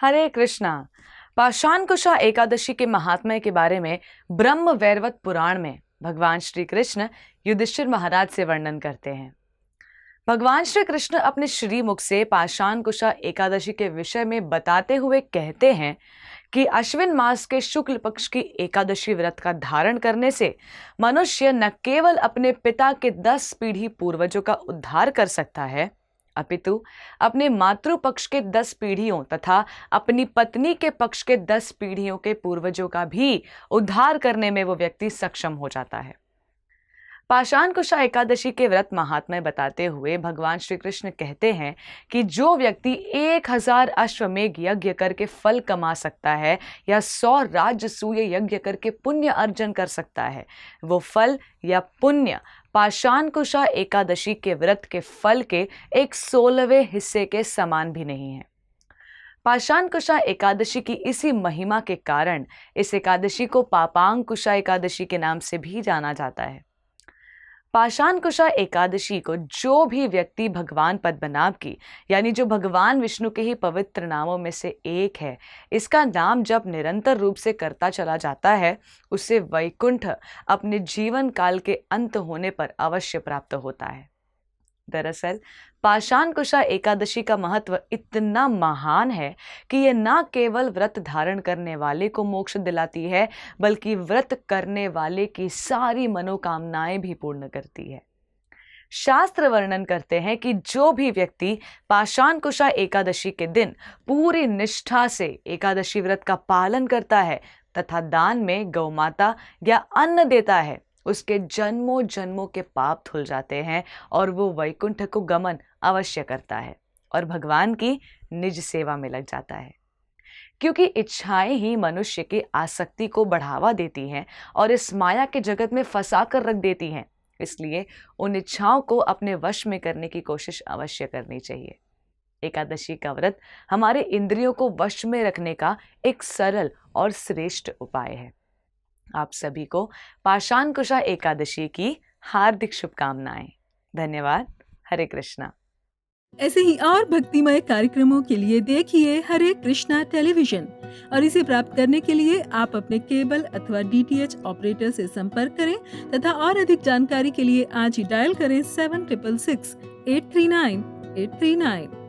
हरे कृष्णा। पाषाणकुशा एकादशी के महात्म्य के बारे में ब्रह्म वैवर्त पुराण में भगवान श्री कृष्ण युधिष्ठिर महाराज से वर्णन करते हैं। भगवान श्री कृष्ण अपने श्रीमुख से पाषाणकुशा एकादशी के विषय में बताते हुए कहते हैं कि अश्विन मास के शुक्ल पक्ष की एकादशी व्रत का धारण करने से मनुष्य न केवल अपने पिता के 10 पीढ़ी पूर्वजों का उद्धार कर सकता है, अपितु अपने मातृ पक्ष के 10 पीढ़ियों तथा अपनी पत्नी के पक्ष के 10 पीढ़ियों के पूर्वजों का भी उद्धार करने में वो व्यक्ति सक्षम हो जाता है। पाषाणकुशा एकादशी के व्रत महात्म्य बताते हुए भगवान श्री कृष्ण कहते हैं कि जो व्यक्ति 1000 अश्वमेघ यज्ञ करके फल कमा सकता है या 100 राजसूय यज्ञ करके पुण्य अर्जन कर सकता है, वो फल या पुण्य पाषाणकुशा एकादशी के व्रत के फल के 1/16वें हिस्से के समान भी नहीं है। पाषाणकुशा एकादशी की इसी महिमा के कारण इस एकादशी को पापांकुशा एकादशी के नाम से भी जाना जाता है। पाषाणकुशा एकादशी को जो भी व्यक्ति भगवान पद्मनाभ की यानी जो भगवान विष्णु के ही पवित्र नामों में से एक है, इसका नाम जब निरंतर रूप से करता चला जाता है, उसे वैकुंठ अपने जीवन काल के अंत होने पर अवश्य प्राप्त होता है। दरअसल पाषाणकुशा एकादशी का महत्व इतना महान है कि यह न केवल व्रत धारण करने वाले को मोक्ष दिलाती है, बल्कि व्रत करने वाले की सारी मनोकामनाएं भी पूर्ण करती है। शास्त्र वर्णन करते हैं कि जो भी व्यक्ति पाषाणकुशा एकादशी के दिन पूरी निष्ठा से एकादशी व्रत का पालन करता है तथा दान में गौमाता या अन्न देता है, उसके जन्मों जन्मों के पाप धुल जाते हैं और वो वैकुंठ को गमन अवश्य करता है और भगवान की निज सेवा में लग जाता है। क्योंकि इच्छाएं ही मनुष्य की आसक्ति को बढ़ावा देती हैं और इस माया के जगत में फंसा कर रख देती हैं, इसलिए उन इच्छाओं को अपने वश में करने की कोशिश अवश्य करनी चाहिए। एकादशी का व्रत हमारे इंद्रियों को वश में रखने का एक सरल और श्रेष्ठ उपाय है। आप सभी को पाषाणकुशा एकादशी की हार्दिक शुभकामनाएं। धन्यवाद। हरे कृष्णा। ऐसे ही और भक्तिमय कार्यक्रमों के लिए देखिए हरे कृष्णा टेलीविजन और इसे प्राप्त करने के लिए आप अपने केबल अथवा DTH ऑपरेटर से संपर्क करें तथा और अधिक जानकारी के लिए आज ही डायल करें 7666 839 839।